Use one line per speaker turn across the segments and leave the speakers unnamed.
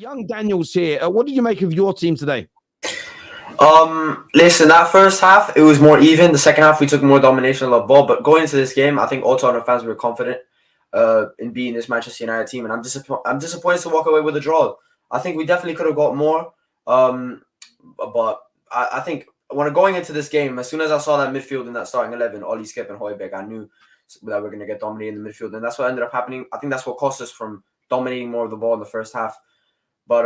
Young Daniels here. What did you make of your team today?
Listen, that first half, it was more even. The second half, we took more domination of the ball. But going into this game, I think all Tottenham fans were confident in beating this Manchester United team. And I'm disappointed to walk away with a draw. I think we definitely could have got more. But I think when going into this game, as soon as I saw that midfield in that starting 11, Ollie, Skip, and Højbjerg, I knew that we're going to get dominated in the midfield. And that's what ended up happening. I think that's what cost us from dominating more of the ball in the first half. But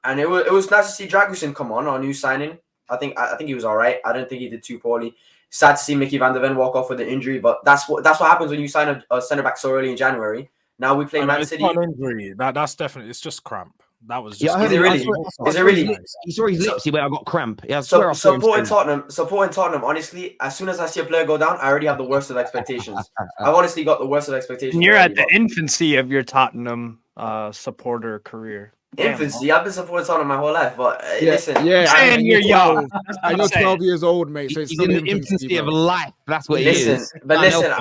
and it was nice to see Dragusin come on, our new signing. I think he was all right. I didn't think he did too poorly. Sad to see Mickey van der Ven walk off with an injury, but that's what happens when you sign a centre back so early in January. Now we play Man City.
It's not an injury. That's definitely. It's just cramp. That was just.
Yeah,
is it really? Is it really?
He saw his lips. He went, I got cramp. Yeah,
supporting Tottenham. Honestly, as soon as I see a player go down, I already have the worst of expectations. I've honestly got the worst of expectations.
You're at the infancy of your Tottenham supporter career.
Infancy. I've been supporting Tottenham my whole life, but listen.
And you're young.
And you're 12 years old, mate. So
he's in the infancy of life. That's what he is.
But listen,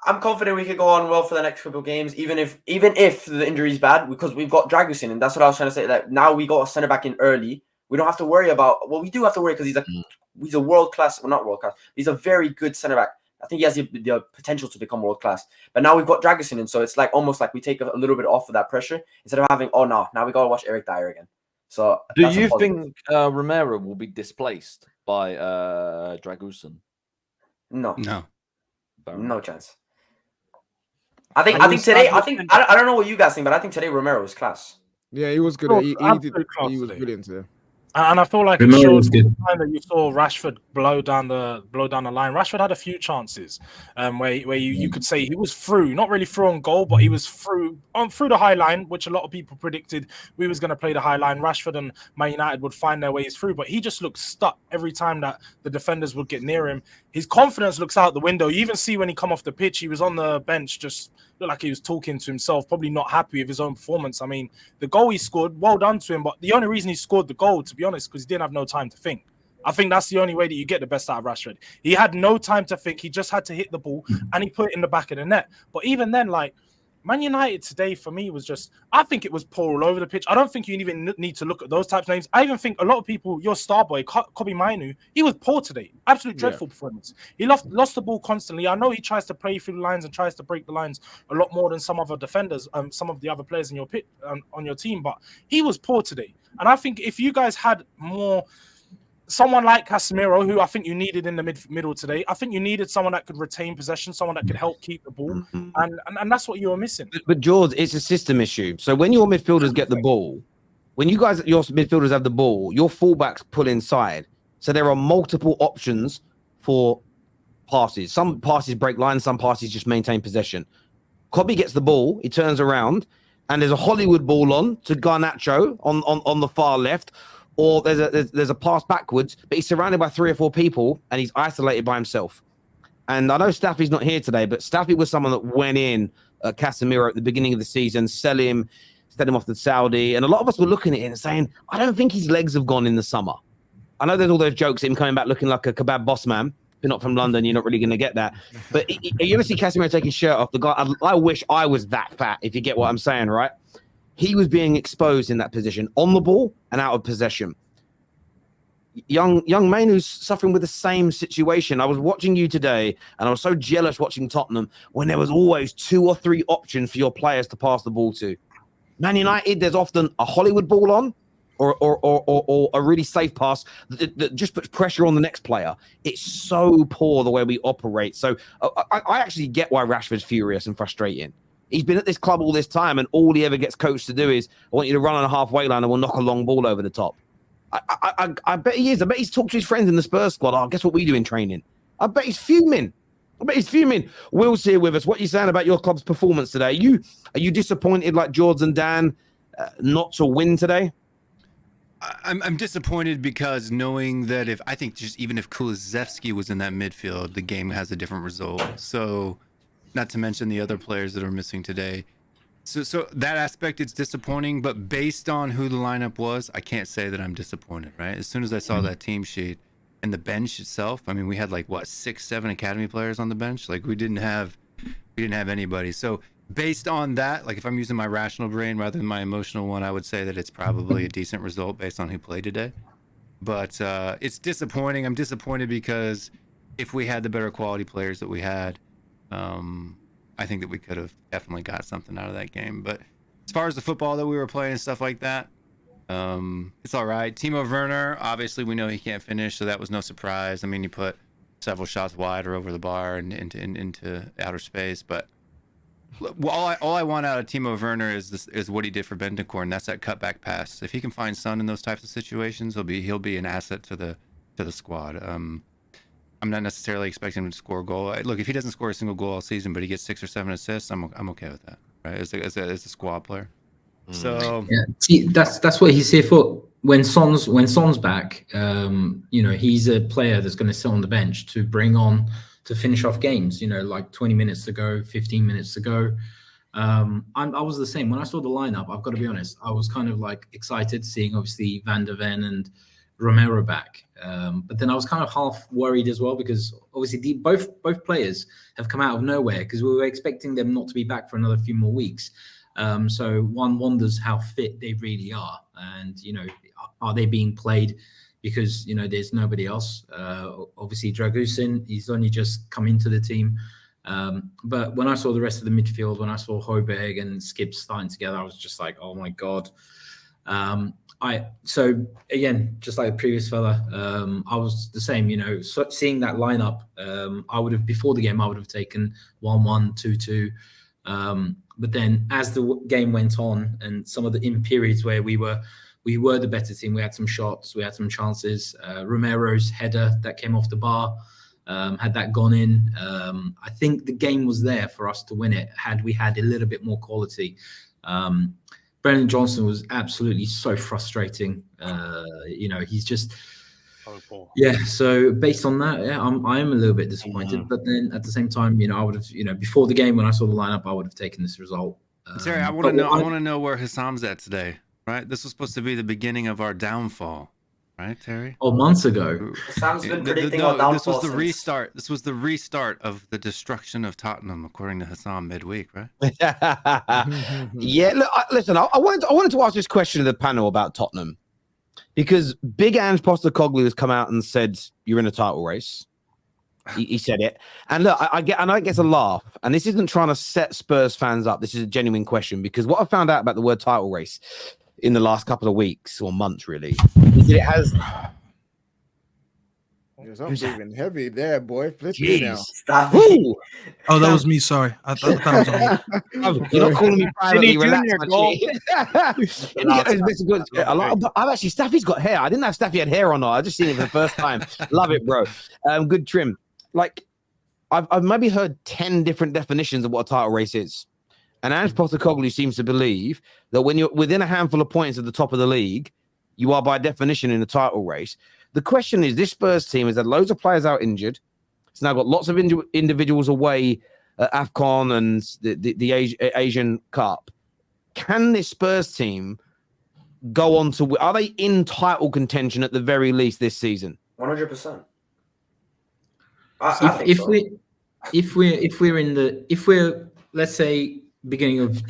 I'm confident we could go on well for the next couple of games, even if the injury is bad, because we've got Dragusin, and that's what I was trying to say. Like now we got a centre back in early. We don't have to worry about. Well, we do have to worry because he's a world class. Well, not world class. He's a very good centre back. I think he has the potential to become world class. But now we've got Dragusin, and so it's like almost like we take a little bit off of that pressure instead of having now we gotta watch Eric Dyer again. So
do you think Romero will be displaced by Dragusin?
No chance. I think today. I don't know what you guys think, but I think today Romero was class.
Yeah, he was good. He was brilliant today.
And I feel like it showed the time that you saw Rashford blow down the line. Rashford had a few chances where you could say he was through, not really through on goal, but he was through the high line, which a lot of people predicted we was going to play the high line. Rashford and Man United would find their ways through, but he just looked stuck every time that the defenders would get near him. His confidence looks out the window. You even see when he come off the pitch, he was on the bench, just looked like he was talking to himself, probably not happy with his own performance. I mean, the goal he scored, well done to him, but the only reason he scored the goal, to be honest, because he didn't have no time to think. I think that's the only way that you get the best out of Rashford. He had no time to think. He just had to hit the ball, and he put it in the back of the net. But even then, like, Man United today, for me, was just, I think it was poor all over the pitch. I don't think you even need to look at those types of names. I even think a lot of people, your star boy, Kobe Mainu, he was poor today. Absolute dreadful performance. He lost the ball constantly. I know he tries to play through the lines and tries to break the lines a lot more than some other defenders, some of the other players in your pit on your team, but he was poor today. And I think if you guys had more... someone like Casemiro, who I think you needed in the middle today. I think you needed someone that could retain possession, someone that could help keep the ball, and that's what you were missing.
But George, it's a system issue. So when your midfielders get the ball, when your midfielders have the ball, your fullbacks pull inside. So there are multiple options for passes. Some passes break lines, some passes just maintain possession. Kobe gets the ball, he turns around, and there's a Hollywood ball on to Garnacho on the far left. Or there's a pass backwards, but he's surrounded by 3 or 4 people and he's isolated by himself. And I know Staffy's not here today, but Staffy was someone that went in Casemiro at the beginning of the season, sell him off to Saudi. And a lot of us were looking at it and saying, I don't think his legs have gone in the summer. I know there's all those jokes of him coming back looking like a kebab boss man. If you're not from London, you're not really going to get that. But you ever see Casemiro take his shirt off? The guy, I wish I was that fat, if you get what I'm saying, right? He was being exposed in that position, on the ball and out of possession. Young Mainu's suffering with the same situation. I was watching you today, and I was so jealous watching Tottenham when there was always 2 or 3 options for your players to pass the ball to. Man United, there's often a Hollywood ball on, or a really safe pass that just puts pressure on the next player. It's so poor the way we operate. So I actually get why Rashford's furious and frustrating. He's been at this club all this time, and all he ever gets coached to do is, I want you to run on a halfway line and we'll knock a long ball over the top. I bet he is. I bet he's talked to his friends in the Spurs squad. Oh, guess what we do in training? I bet he's fuming. Will's here with us. What are you saying about your club's performance today? Are you disappointed like George and Dan not to win today?
I'm disappointed because knowing that even if Kulusevski was in that midfield, the game has a different result. So... not to mention the other players that are missing today. So that aspect, it's disappointing, but based on who the lineup was, I can't say that I'm disappointed, right? As soon as I saw that team sheet and the bench itself, I mean, we had 6, 7 academy players on the bench. Like we didn't have anybody. So based on that, like if I'm using my rational brain rather than my emotional one, I would say that it's probably a decent result based on who played today. But it's disappointing. I'm disappointed because if we had the better quality players that we had, I think that we could have definitely got something out of that game. But as far as the football that we were playing and stuff like that, it's all right. Timo Werner, obviously we know he can't finish, so that was no surprise. I mean, he put several shots wide or over the bar and into outer space. But all I want out of Timo Werner is what he did for Bentancur, and that's that cutback pass. If he can find Son in those types of situations, he'll be an asset to the squad. I'm not necessarily expecting him to score a goal. Look, if he doesn't score a single goal all season, but he gets 6 or 7 assists, I'm okay with that, right? As a squad player. So
yeah, see, that's what he's here for. When Son's back, he's a player that's going to sit on the bench to bring on to finish off games. Like 20 minutes to go, 15 minutes to go. I was the same when I saw the lineup. I've got to be honest, I was kind of like excited seeing obviously Van der Ven and Romero back, but then I was kind of half worried as well because obviously both players have come out of nowhere because we were expecting them not to be back for another few more weeks. So one wonders how fit they really are, and are they being played because there's nobody else. Obviously Dragusin, he's only just come into the team, but when I saw the rest of the midfield, when I saw Højbjerg and Skip starting together, I was just like, oh my god. So again, just like the previous fella, I was the same. Seeing that lineup, I would have before the game I would have taken 1-1, 2-2. But then as the game went on and some of the in periods where we were the better team, we had some shots, we had some chances. Romero's header that came off the bar, had that gone in, I think the game was there for us to win it had we had a little bit more quality. Brennan Johnson was absolutely so frustrating. He's just so based on that, I am a little bit disappointed. But then at the same time, I would have, before the game when I saw the lineup, I would have taken this result.
Terry, I want to know where Hassam's at today. Right, this was supposed to be the beginning of our downfall, right, Terry?
Oh, months ago.
Sam's been predicting our downfall.
This was the restart. This was the restart of the destruction of Tottenham, according to Hassam midweek, right?
Yeah. Look, listen. I wanted to ask this question to the panel about Tottenham because Big Ange Postecoglou has come out and said you're in a title race. He said it, and look, I know it gets a laugh, and this isn't trying to set Spurs fans up. This is a genuine question because what I found out about the word title race in the last couple of weeks or months, really, is that it has.
I'm breathing heavy there, boy. Flip it now.
Stop.
Oh, that was me. Sorry, I thought it was on me.
You're not calling me privately. Relax, I've actually Staffy's got hair. I didn't know if Staffy had hair or not. I just seen it for the first time. Love it, bro. Good trim. Like I've maybe heard 10 different definitions of what a title race is. And Ange Postecoglou seems to believe that when you're within a handful of points at the top of the league, you are by definition in a title race. The question is, this Spurs team has had loads of players out injured. It's now got lots of individuals away at AFCON and the Asian Cup. Can this Spurs team go on to? Are they in title contention at the very least this season?
100%.
If we're let's say beginning of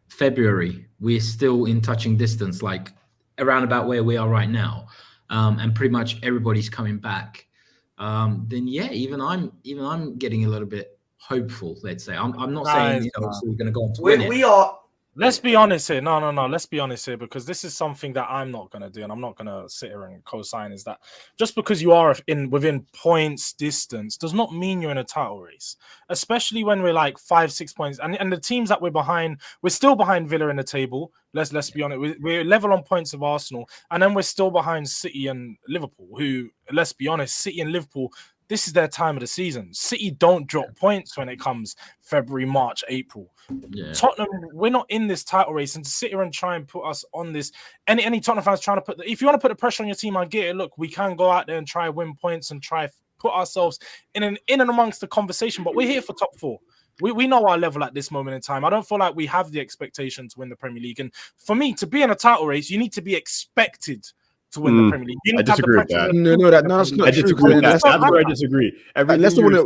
February, we're still in touching distance, like around about where we are right now, and pretty much everybody's coming back, then yeah, even I'm getting a little bit hopeful. Let's say I'm not saying we're going to go on to win it.
We are.
Let's be honest here. No. Let's be honest here, because this is something that I'm not going to do, and I'm not going to sit here and co-sign. Is that just because you are within points distance does not mean you're in a title race, especially when we're like 5-6 points, and the teams that we're behind, we're still behind Villa in the table. Let's be honest, we're level on points of Arsenal, and then we're still behind City and Liverpool, who, let's be honest, City and Liverpool, this is their time of the season. City don't drop points when it comes February, March, April. Yeah. Tottenham, we're not in this title race, and to sit here and try and put us on this. Any Tottenham fans trying to put if you want to put the pressure on your team, I get it. Look, we can go out there and try win points and try put ourselves in and amongst the conversation, but we're here for top 4. We know our level at this moment in time. I don't feel like we have the expectation to win the Premier League. And for me, to be in a title race, you need to be expected to win the Premier League. You need to have the
disagree with
pressure.
that.
No, that's not
I
true.
disagree with that.
That's
That's where I disagree.
Leicester wouldn't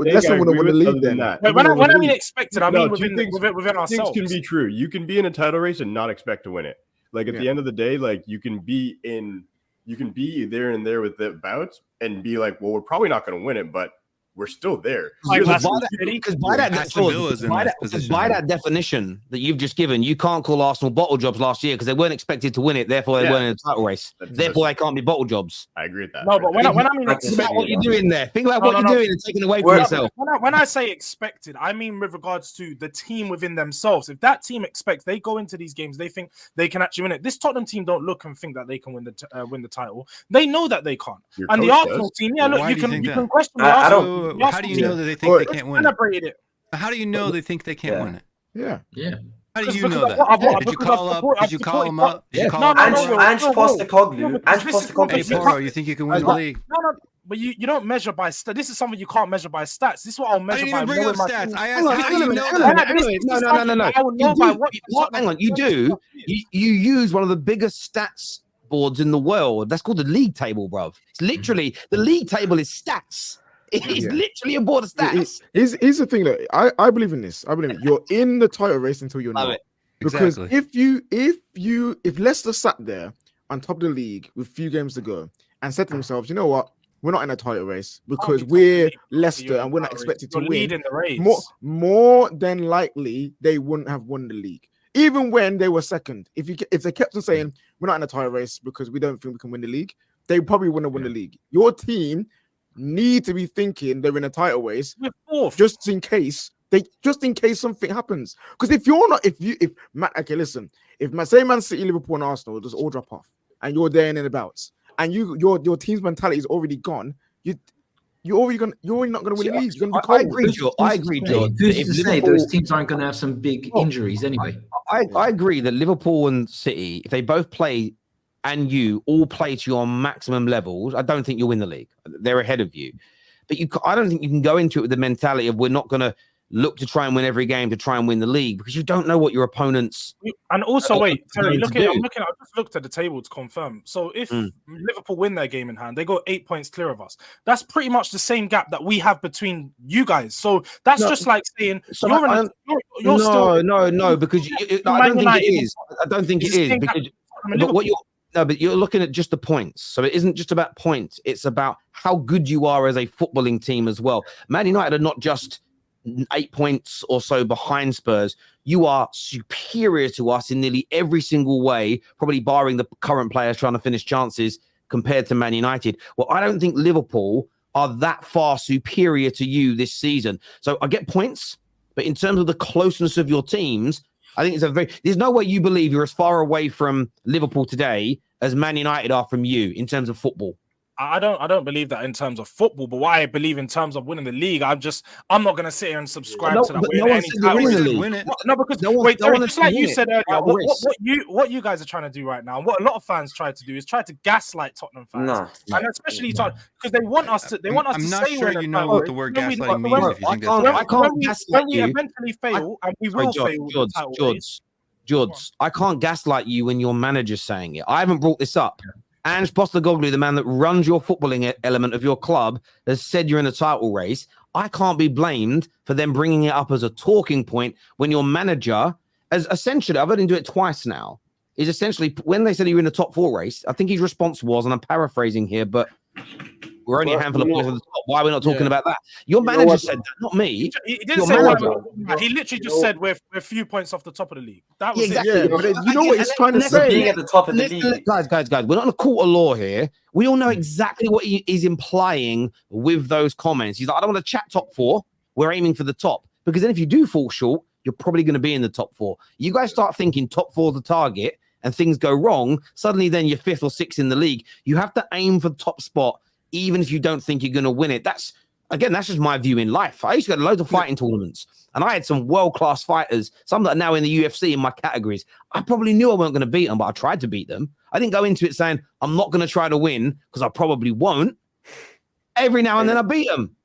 win the league then.
When I mean expected, I mean
Two
within
things
ourselves.
can be true. You can be in a title race and not expect to win it. Like at the end of the day, like you can be there and there with the bouts and be like, well, we're probably not going to win it, but we're still there.
Because by that definition that you've just given, you can't call Arsenal bottle jobs last year because they weren't expected to win it. Therefore, they weren't in a title race. Therefore, they can't be bottle jobs.
I agree with that.
No, but when I mean
think about what you're doing there. Think about what you're doing and taking away from yourself.
When I say expected, I mean with regards to the team within themselves. If that team expects, they go into these games, they think they can actually win it. This Tottenham team don't look and think that they can win the title. They know that they can't. And the Arsenal team, look, you can question the Arsenal.
How do you know that they think they can't win it? How do you know they think they can't win it?
Yeah.
How do you know that? Did you call up? Did you call him up? Did you call him up?
Ange Postecoglou.
Hey, Poro, you think you can win the league?
No. But you don't measure by stats. This is something you can't measure by stats. This is what I'll measure by.
I didn't even bring up stats. I asked how do you know
that? No. I will know by what. Hang on, you do. You use one of the biggest stats boards in the world. That's called the league table, bruv. It's literally the league table is stats. It's literally a board of stats.
Here's the thing that I believe in this. I believe you're in the title race until you're not. Because if Leicester sat there on top of the league with few games to go and said to themselves, you know what, we're not in a title race because we're Leicester and we're not expected to win. More than likely, they wouldn't have won the league. Even when they were second, if they kept on saying we're not in a title race because we don't think we can win the league, they probably wouldn't have won the league. Your team need to be thinking they're in a title race just in case something happens. Because if say Man City, Liverpool, and Arsenal just all drop off, and you're there in the bouts, and your team's mentality is already gone, you're already not going to win the league. You're going to be
I agree, George. Who's to say those teams aren't going to have some big injuries anyway?
I agree that Liverpool and City, if they both play and you all play to your maximum levels, I don't think you'll win the league. They're ahead of you. But I don't think you can go into it with the mentality of we're not going to look to try and win every game to try and win the league because you don't know what your opponents.
And also, wait, Terry, I just looked at the table to confirm. So if Liverpool win their game in hand, they go 8 points clear of us. That's pretty much the same gap that we have between you guys. So that's just like saying you're still.
No, because I don't think it is. I don't think it is because but you're looking at just the points. So it isn't just about points. It's about how good you are as a footballing team as well. Man United are not just 8 points or so behind Spurs. You are superior to us in nearly every single way, probably barring the current players trying to finish chances compared to Man United. Well, I don't think Liverpool are that far superior to you this season. So I get points, but in terms of the closeness of your teams, I think there's no way you believe you're as far away from Liverpool today as Man United are from you in terms of football.
I don't believe that in terms of football, but what I believe in terms of winning the league, I'm not going to sit here and subscribe to that. Just like you said earlier, what you guys are trying to do right now, what a lot of fans try to do is try to gaslight Tottenham fans, and especially because they want us to.
I'm not sure you know what the word gaslighting means. If you think that's
when we eventually fail, and we will fail.
George, I can't gaslight you when your manager's saying it. I haven't brought this up. Ange Postecoglou, the man that runs your footballing element of your club, has said you're in a title race. I can't be blamed for them bringing it up as a talking point when your manager, as essentially, I've heard him do it twice now, is essentially when they said you're in the top 4 race, I think his response was, and I'm paraphrasing here, but we're only a handful of players at the top. Why are we not talking about that? Your manager said that, not me.
He didn't say that. He literally just said we're a few points off the top of the league. That was
exactly.
it.
But you know what he's trying to say?
Being at the top of the league.
Guys, we're not in a court of law here. We all know exactly what he's implying with those comments. He's like, I don't want to chat top 4. We're aiming for the top. Because then if you do fall short, you're probably going to be in the top 4. You guys start thinking top 4 is the target and things go wrong, suddenly then you're 5th or 6th in the league. You have to aim for the top spot even if you don't think you're going to win it. That's just my view in life. I used to go to loads of fighting tournaments, and I had some world-class fighters, some that are now in the UFC in my categories. I probably knew I wasn't going to beat them, but I tried to beat them. I didn't go into it saying, I'm not going to try to win, because I probably won't. Every now and then I beat them.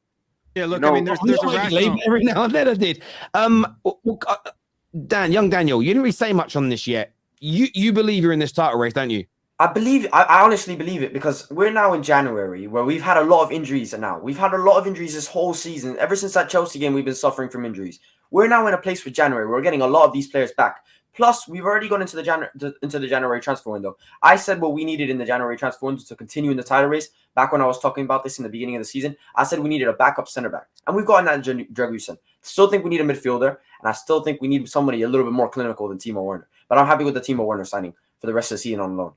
Yeah, look, I mean, there's a rationale.
Every now and then I did. Young Daniel, you didn't really say much on this yet. You believe you're in this title race, don't you?
I honestly believe it because we're now in January where we've had a lot of injuries we've had a lot of injuries this whole season. Ever since that Chelsea game, we've been suffering from injuries. We're now in a place with January. We're getting a lot of these players back. Plus, we've already gone into the January transfer window. I said what we needed in the January transfer window to continue in the title race. Back when I was talking about this in the beginning of the season, I said we needed a backup center back, and we've gotten that in Dragusin. Still think we need a midfielder, and I still think we need somebody a little bit more clinical than Timo Werner. But I'm happy with the Timo Werner signing for the rest of the season on loan.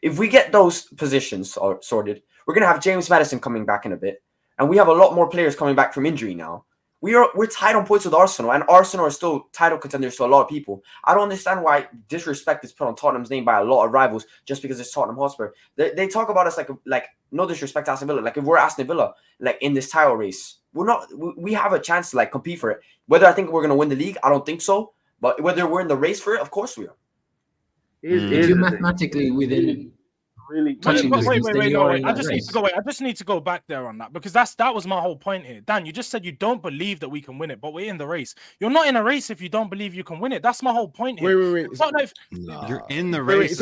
If we get those positions sorted, we're going to have James Maddison coming back in a bit. And we have a lot more players coming back from injury now. We're tied on points with Arsenal, and Arsenal are still title contenders to a lot of people. I don't understand why disrespect is put on Tottenham's name by a lot of rivals just because it's Tottenham Hotspur. They talk about us like no disrespect to Aston Villa. Like if we're Aston Villa, like in this title race, we have a chance to like compete for it. Whether I think we're going to win the league, I don't think so. But whether we're in the race for it, of course we are.
If you're mathematically within touching
wait.
wait.
I just need to go back there on that because that was my whole point here. Dan, you just said you don't believe that we can win it, but we're in the race. You're not in a race if you don't believe you can win it. That's my whole point here.
Wait.
You're in the race.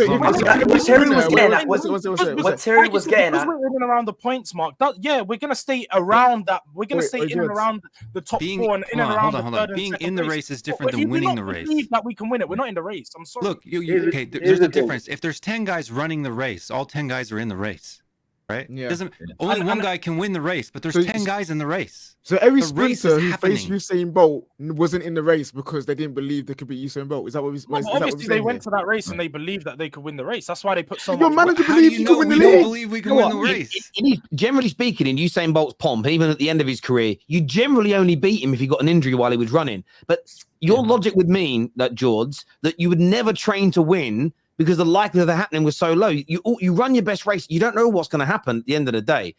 What Terry was getting at.
We're in and around the points mark. We're gonna stay around that. We're gonna stay in and around the top four and in and around the third.
Being in the race is different than winning the race.
Believe that we can win it. We're not in the race. I'm sorry.
Look, okay. There's a difference. If there's 10 guys running the race, all 10 guys are in the race, right?
Yeah.
Only one guy can win the race, but there's 10 guys in the race.
So every
The race
sprinter
is
who
happening.
faced Usain Bolt wasn't in the race because they didn't believe they could beat Usain Bolt. Is that what we?
Obviously, they went to that race and they believed that they could win the race. That's why they put so
Your
much.
manager
How do
believes
you
you could
know
win the
we don't
league.
believe we can win the race?
Generally speaking, in Usain Bolt's pomp, even at the end of his career, you generally only beat him if he got an injury while he was running. But your logic would mean that, George, that you would never train to win because the likelihood of that happening was so low. You run your best race. You don't know what's going to happen at the end of the day.